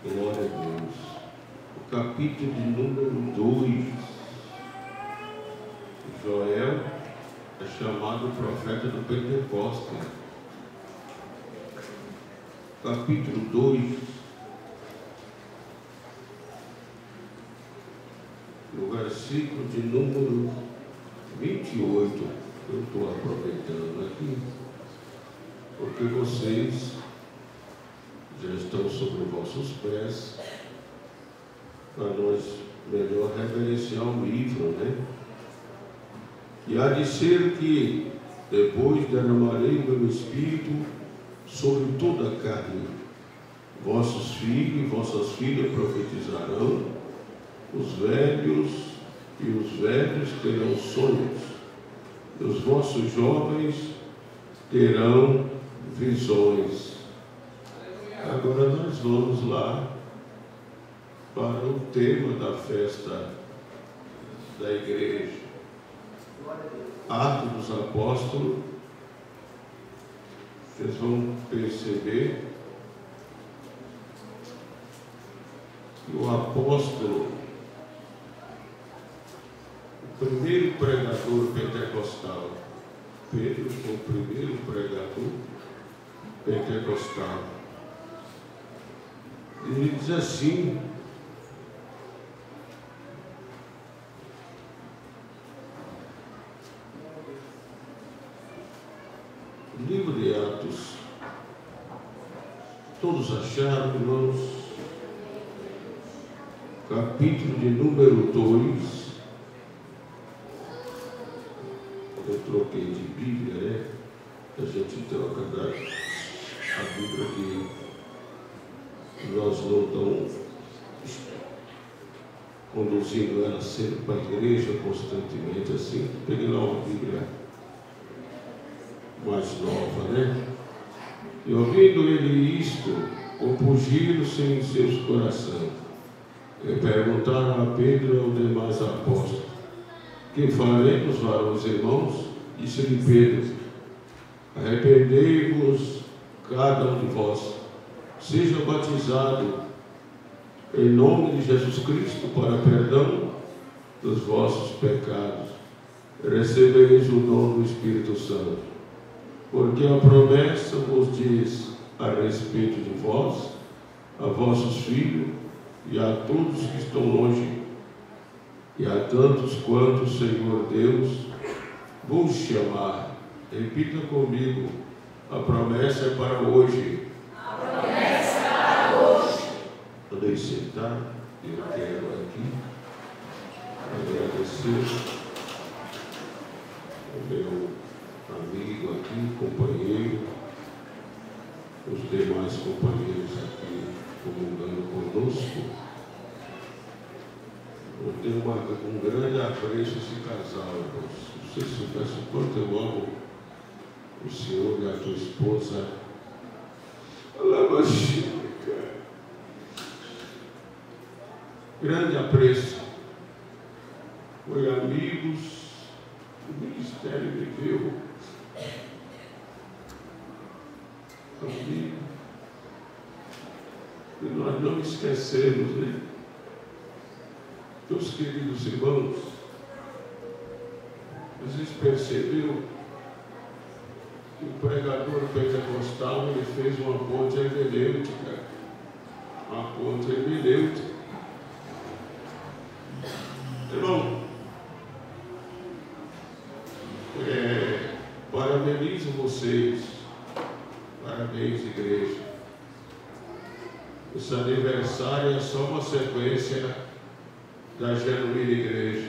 Glória a Deus. O capítulo de número 2. Joel é chamado profeta do Pentecostes. Capítulo 2, no versículo de número 28. Eu estou aproveitando aqui, porque vocês já estão sobre vossos pés, para nós melhor reverenciar o livro, né? E há de ser que depois derramarei o meu espírito sobre toda a carne. Vossos filhos e vossas filhas profetizarão, os velhos e os velhos terão sonhos, e os vossos jovens terão visões. Agora nós vamos lá para o tema da festa da igreja. Atos dos Apóstolos. Vocês vão perceber que o apóstolo, o primeiro pregador pentecostal, Pedro foi o primeiro pregador pentecostal. Ele diz assim: livro de Atos. Todos acharam, irmãos? Capítulo de número 2. Eu troquei de Bíblia, né? A gente troca a Bíblia que nós não estamos conduzindo ela sempre para a igreja constantemente assim. Peguei lá uma Bíblia mais nova, né? E ouvindo ele isto, compungiram-se em seus corações e perguntaram a Pedro e aos demais apóstolos: que faremos, varões irmãos? Disse-lhe Pedro: arrependei-vos cada um de vós, seja batizado em nome de Jesus Cristo para perdão dos vossos pecados, recebereis o dom do Espírito Santo. Porque a promessa vos diz a respeito de vós, a vossos filhos e a todos que estão longe, e a tantos quanto o Senhor Deus vos chamar. Repita comigo: a promessa é para hoje. A promessa é para hoje. Podem sentar. Eu quero aqui agradecer o meu amigo aqui, companheiro, os demais companheiros aqui comungando conosco. Eu tenho um grande apreço esse casal, irmãos. Não sei se soubesse o quanto eu amo o senhor e a tua esposa. Grande apreço. Foi amigos, o ministério viveu. Amigo. E nós não esquecemos, né? Meus queridos irmãos, vocês perceberam que o pregador pentecostal ele fez uma ponte hermenêutica. Uma ponte hermenêutica. Irmão, parabenizo vocês. Parabéns, igreja. Esse aniversário é só uma sequência da genuína igreja.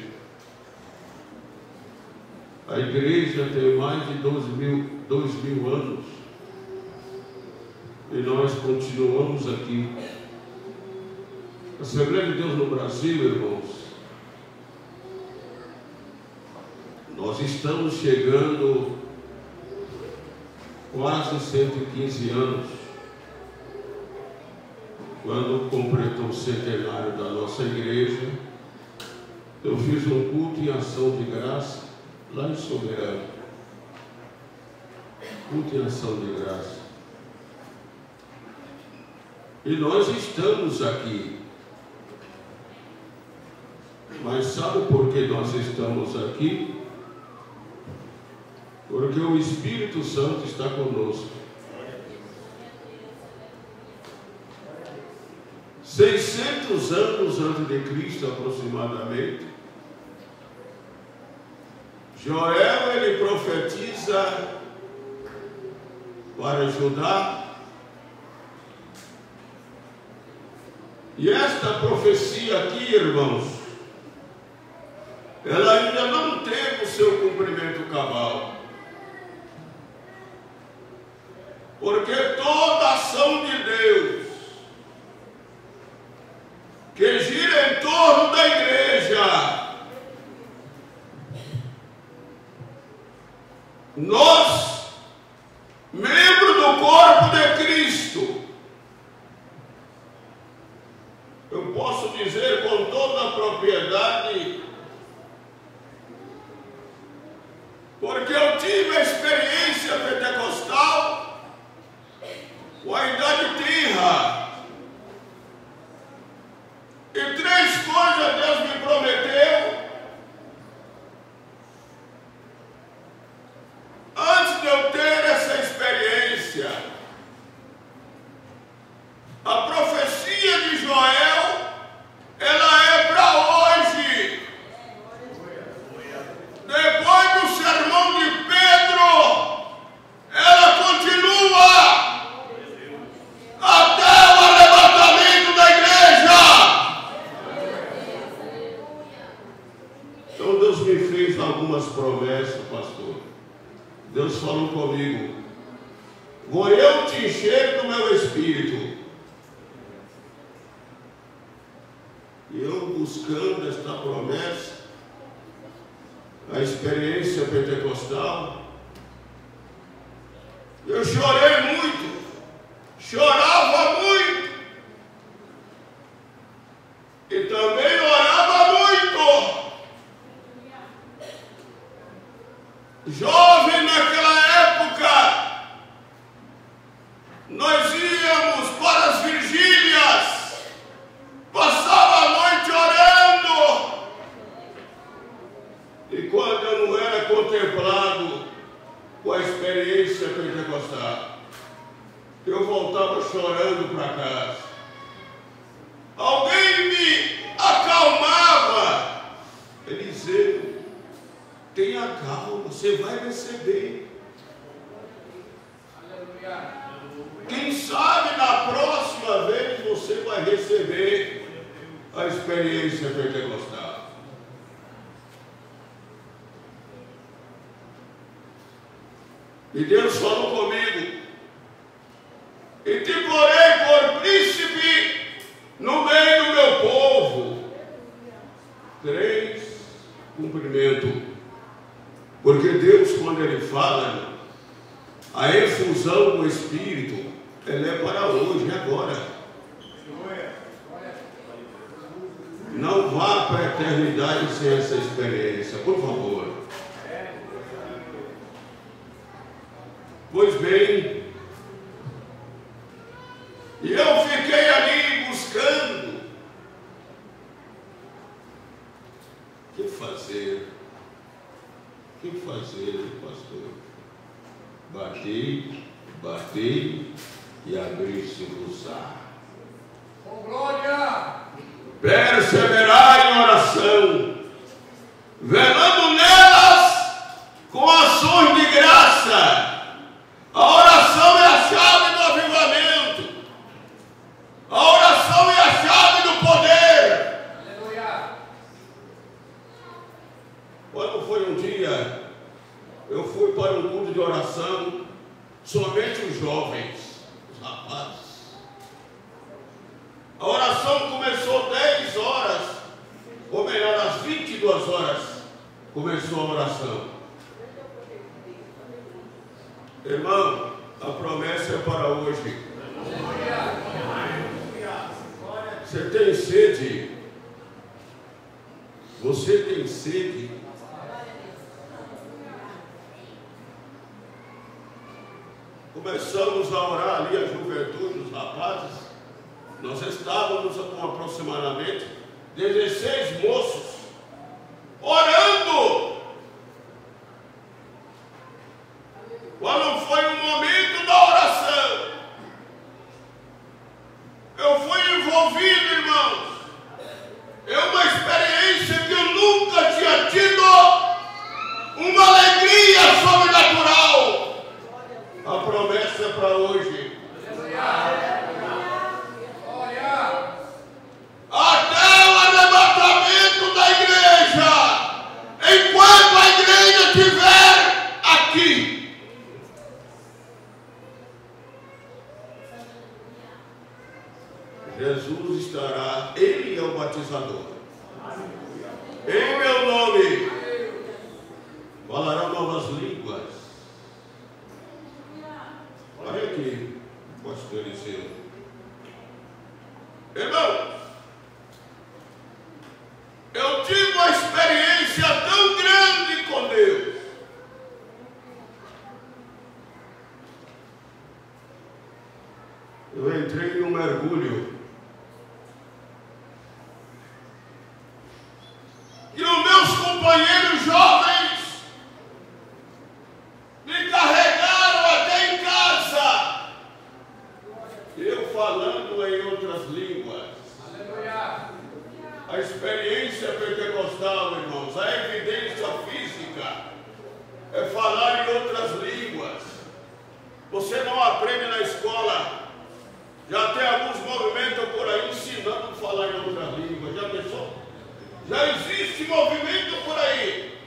A igreja tem mais de 2 mil anos e nós continuamos aqui. A Assembleia de Deus no Brasil, irmãos, nós estamos chegando quase 115 anos, quando completou o centenário da nossa igreja. Eu fiz um culto em ação de graça lá em Soberano. Culto em ação de graça. E nós estamos aqui. Mas sabe por que nós estamos aqui? Porque o Espírito Santo está conosco. 600 anos antes de Cristo, aproximadamente, Joel, ele profetiza para Judá. E esta profecia aqui, irmãos, ela ainda não teve o seu cumprimento cabal. Porque toda ação de Deus que gira em torno da igreja, nós, membros do corpo de Cristo, eu posso dizer com toda a propriedade, porque eu tive a experiência pentecostal com a idade tenra. E 3 coisas Deus me prometeu antes de eu ter essa experiência. A profecia de Joel, ela é para hoje. Depois do sermão de Pedro, ela continua até o arrebatamento da igreja. Então Deus me fez algumas promessas, pastor. Deus falou comigo: vou eu te encher do meu espírito. E eu buscando esta promessa, a experiência pentecostal, eu chorei muito, chorava muito, e também orava muito. Jovem naquela época, nós íamos para as vigílias, passava a noite orando, e quando eu não era contemplado com a experiência pentecostal, eu voltava chorando para casa. Alguém me acalmava. Eliseu, tenha calma, você vai receber. Quem sabe na próxima vez você vai receber a experiência pentecostal. E Deus falou comigo: e te porei por príncipe no meio do meu povo. 3, cumprimento. Porque Deus, quando Ele fala, a efusão do Espírito, ela é para hoje, agora. Não vá para a eternidade sem essa experiência, por favor. Pois bem, e eu fiquei ali buscando o que fazer. O que fazer, pastor? Batei e abri-se-vos-á. Com glória! Perseverai em oração, velando nelas com ações de graça. A oração é a chave do avivamento. A oração é a chave do poder. Aleluia! Quando foi um dia, eu fui para um culto de oração, somente os jovens, os rapazes. A oração começou 10 horas, ou melhor, às 22 horas, começou a oração. Irmão, a promessa é para hoje. Você tem sede? Você tem sede? Começamos a orar ali, a juventude, os rapazes. Nós estávamos com aproximadamente 16 moços orando. Quando foi o momento da oração, eu fui envolvido, irmãos. É uma experiência que eu nunca tinha tido, uma alegria sobrenatural. A promessa é para hoje. Até o arrebatamento da igreja, enquanto a igreja estiver aqui, Jesus estará, Ele é o batizador. Em meu nome falarão novas línguas. Olha aqui, pastor Eliseu. Irmão, eu tive uma experiência tão grande com Deus. Eu entrei em um mergulho. E os meus companheiros jovens me carregaram até em casa. Eu falando em outras línguas. Aleluia. A experiência pentecostal, irmãos, a evidência física é falar em outras línguas. Você não aprende na escola. Já tem alguns movimentos por aí ensinando a falar em outras línguas. Já pensou? Já existe movimento por aí.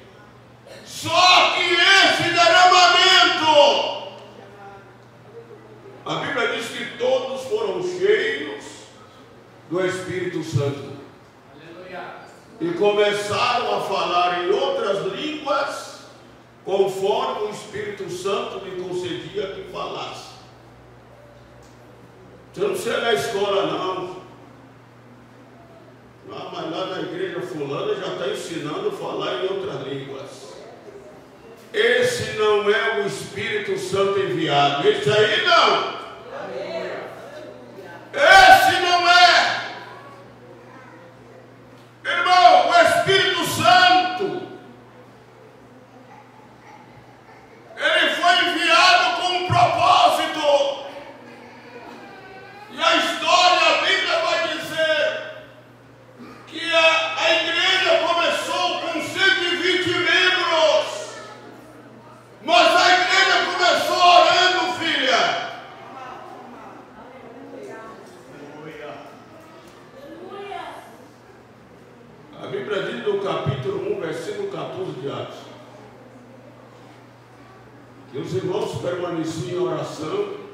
Só que esse derramamento, a Bíblia diz que todos foram cheios do Espírito Santo. E começaram a falar em outras línguas, conforme o Espírito Santo lhe concedia que falasse. Você não precisa ir na escola, não. Ah, mas lá na igreja fulana já está ensinando a falar em outras línguas. Esse não é o Espírito Santo enviado. Esse aí não. Esse não é. Irmão, o Espírito Santo, ele foi enviado com um propósito. E a história, a Bíblia vai dizer que a igreja começou com 120 membros, mas a igreja começou orando, filha. A Bíblia diz no capítulo 1, versículo 14 de Atos, que os irmãos permaneciam em oração,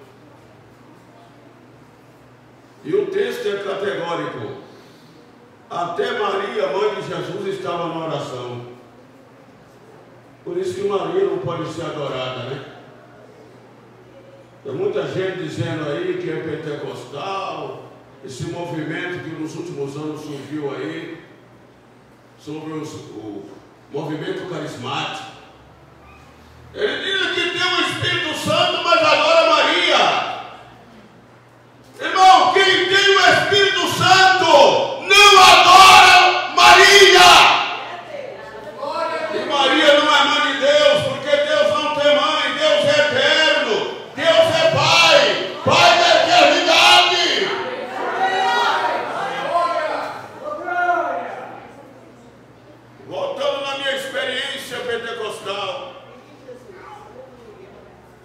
e o texto é categórico. Até Maria, mãe de Jesus, estava na oração. Por isso que Maria não pode ser adorada, né? Tem muita gente dizendo aí que é pentecostal, esse movimento que nos últimos anos surgiu aí, sobre o movimento carismático. Ele diz que tem o Espírito Santo, mas adora Maria. Irmão, quem tem o Espírito Santo não adora Maria. E Maria não é mãe de Deus, porque Deus não tem mãe, Deus é eterno, Deus é Pai, Pai da eternidade. Voltando na minha experiência pentecostal,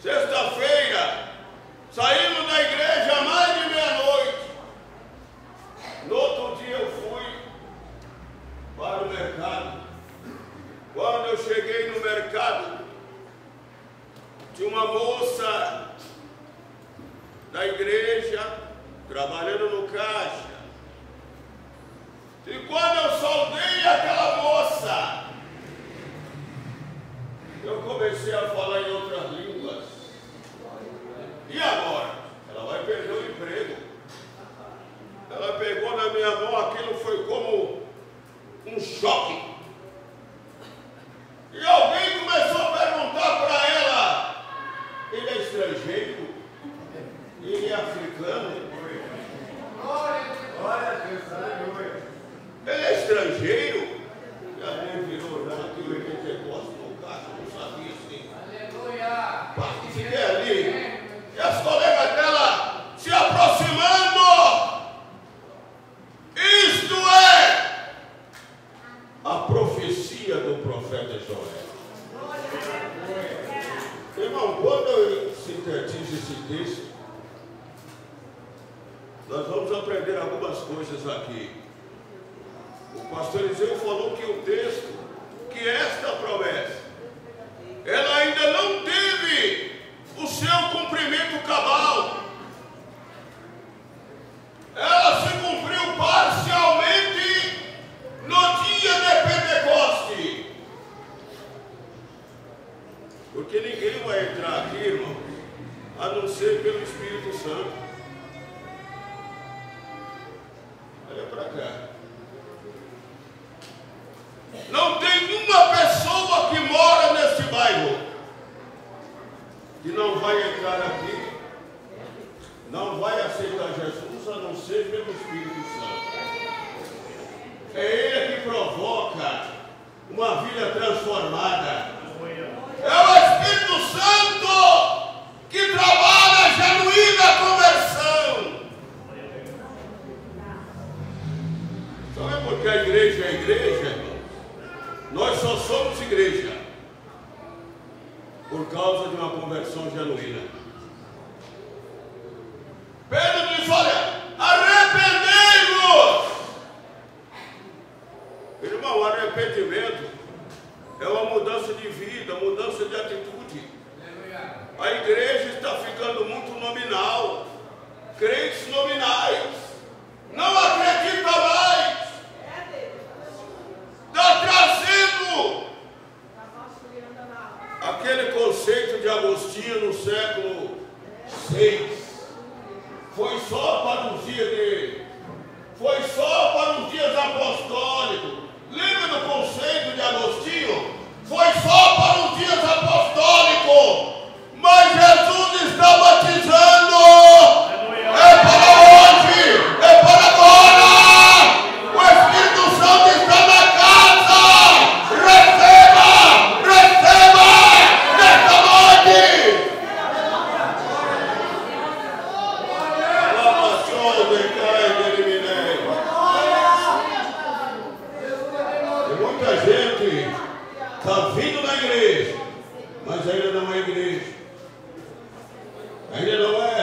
sexta-feira, saímos da igreja mais de meia-noite. No outro dia eu fui para o mercado. Quando eu cheguei no mercado, tinha uma moça da igreja trabalhando no caixa. E quando eu saudei aquela moça, eu comecei a falar em outras línguas. E agora? Ela vai perder o emprego. Ela pegou na minha mão, aquilo foi como um choque. E alguém começou a perguntar para ela: ele é estrangeiro? Ele é africano? Nós vamos aprender algumas coisas aqui. O pastor Eliseu falou que o texto, que esta promessa, ela ainda não teve o seu cumprimento cabal. Ela se cumpriu parcialmente no dia de Pentecoste. Porque ninguém vai entrar aqui, irmão, a não ser pelo Espírito Santo. Olha para cá. Não tem uma pessoa que mora neste bairro que não vai entrar aqui, não vai aceitar Jesus, a não ser pelo Espírito Santo. É Ele que provoca uma vida transformada. É o Espírito Santo que trabalha a genuína conversão. Sabe por que a igreja é igreja, irmão? Nós só somos igreja por causa de uma conversão genuína. Pedro diz: olha, arrependei-vos. Irmão, arrependimento é uma mudança de vida, mudança de atitude. A igreja está ficando muito nominal, crentes nominais, não acredita mais, está trazendo aquele conceito de Agostinho no século VI. Foi só para os dias apostólicos. Lembra do conceito de Agostinho? Foi só para os dias apostólicos. Mas Jesus está batizando. É para hoje. É para agora. O Espírito Santo está na casa. Receba. Nesta noite. E muita gente está vindo na igreja, mas ainda não é igreja. Ainda não é.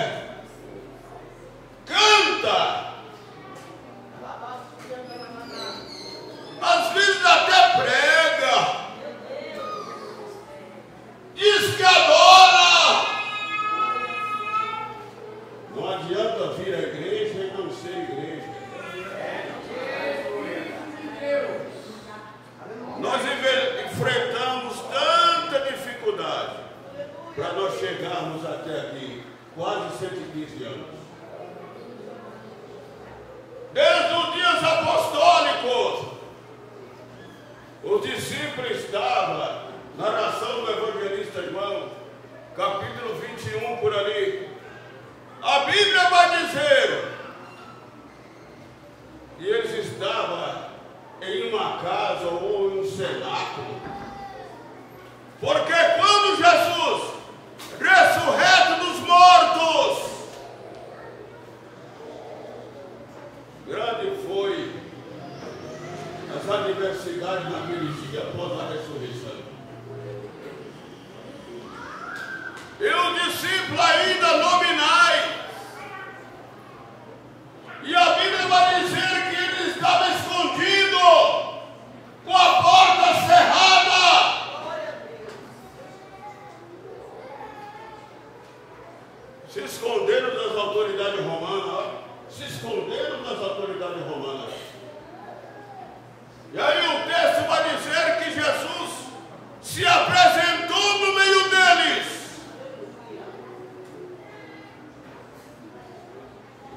Canta. Às vezes até prega. Diz que adora. Não adianta vir à igreja e não ser igreja. Nós enfrentamos tanta dificuldade para nós chegarmos até aqui, quase 115 anos. Desde os dias apostólicos, os discípulos estavam, narração do evangelista João, capítulo 21 por ali. A Bíblia vai dizer que eles estavam em uma casa ou em um cenáculo. Porque quando Jesus, ressurreto dos mortos, grande foi as adversidades naquele dia após a ressurreição. E o discípulo ainda nominais. E a Bíblia vai dizer que ele estava escondido, com a porta cerrada. Se esconderam das autoridades romanas. Se esconderam das autoridades romanas. E aí o texto vai dizer que Jesus se apresentou no meio deles.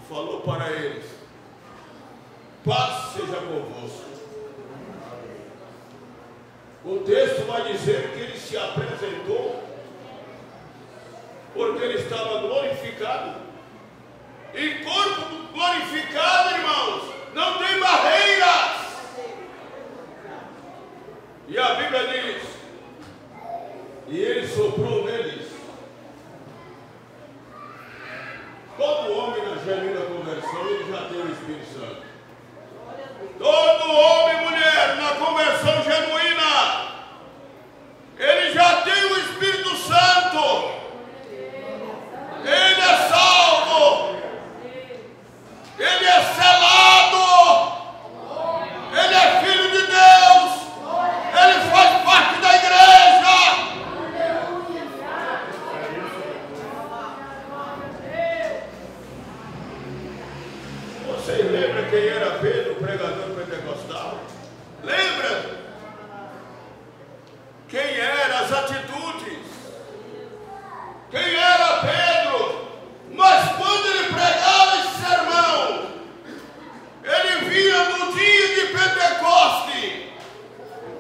Falou para eles: paz seja convosco. O texto vai dizer que ele se apresentou porque ele estava glorificado. E corpo glorificado, irmãos, não tem barreiras. E a Bíblia diz: e ele soprou neles. Todo homem na genuína conversão, ele já tem o Espírito Santo. Todo homem e mulher na conversão genuína, ele já tem o Espírito Santo. Ele é salvo. Vocês lembram quem era Pedro, o pregador pentecostal? Lembra? Quem eram as atitudes? Quem era Pedro? Mas quando ele pregava esse sermão, ele via no dia de Pentecoste,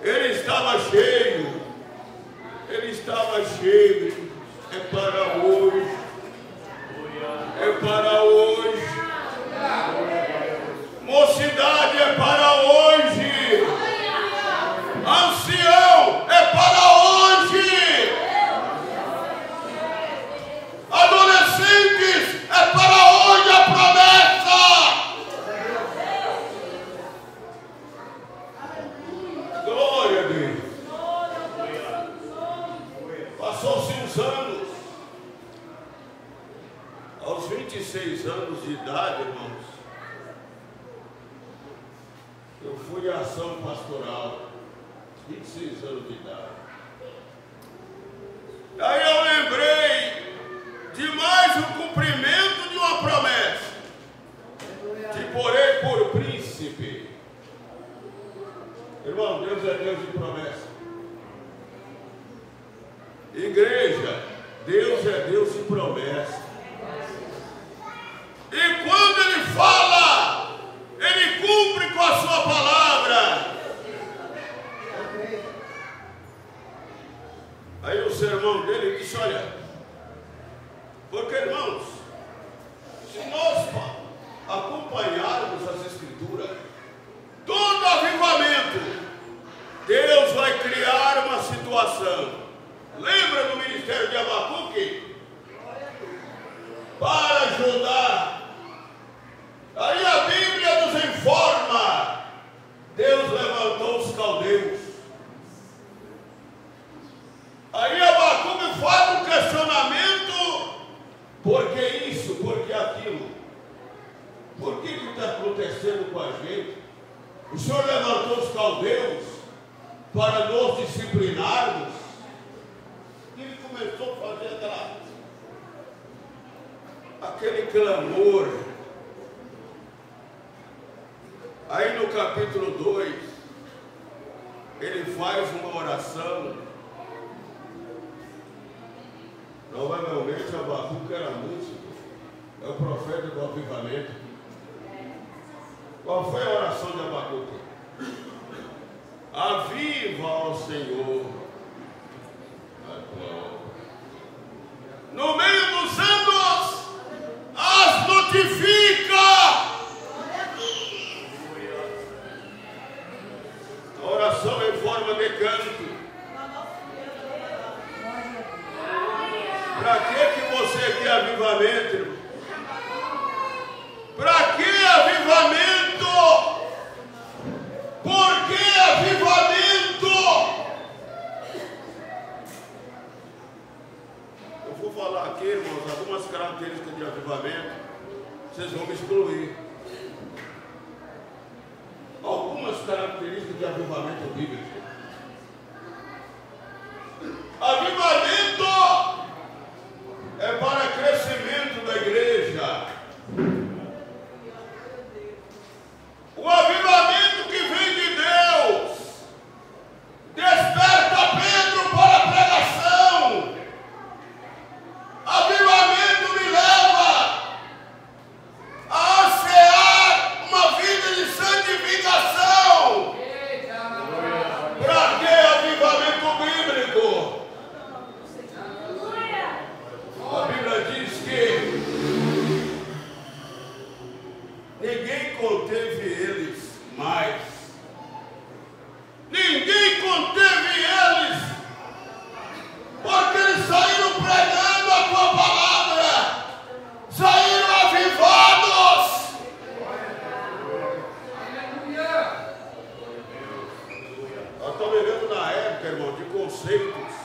ele estava cheio. Ele estava cheio. É para hoje. É para hoje. Mocidade é para hoje. Ancião é para hoje. Adolescentes é para hoje a promessa. Glória a Deus. Passou-se uns anos. Aos 26 anos de idade, irmãos, eu fui à ação pastoral. 26 anos de idade. Aí eu lembrei de mais um cumprimento de uma promessa. Te porei por príncipe. Irmão, Deus é Deus de promessa. Igreja, Deus é Deus de promessa. E quando Ele fala, Ele cumpre com a sua palavra. Aí o sermão dele disse, olha, porque irmãos, se nós acompanharmos as Escrituras, todo avivamento, Deus vai criar uma situação. Lembra do ministério de Abacuque? Para ajudar. Aí a Bíblia nos informa, Deus levantou os caldeus. Aí Abacuque faz um questionamento, por que isso, por que aquilo? Por que está acontecendo com a gente? O Senhor levantou os caldeus para nos disciplinarmos. E ele começou a fazer aquele clamor. Aí no capítulo 2, ele faz uma oração. Provavelmente Abacuque era músico, é o profeta do avivamento. Qual foi a oração de Abacuque? Aviva, ó Senhor, a tua obra. No meio dos anos, as notifica. A oração em forma de canto. Para que você quer avivamento, irmão? Para que avivamento? Por que avivamento? Eu vou falar aqui, irmãos, algumas características de avivamento. Vocês vão me excluir. Algumas características de avivamento bíblico. Avivamento é para crescimento da igreja. O avivamento que vem de Deus desperta Pedro para a pregação. Avivamento me leva a ansiar uma vida de santificação. Para que avivamento bíblico? A Bíblia diz que ninguém conteve eles mais. Ninguém conteve eles, porque eles saíram pregando a tua palavra, saíram avivados. Aleluia. Eu estou vivendo na época, irmão, de conceitos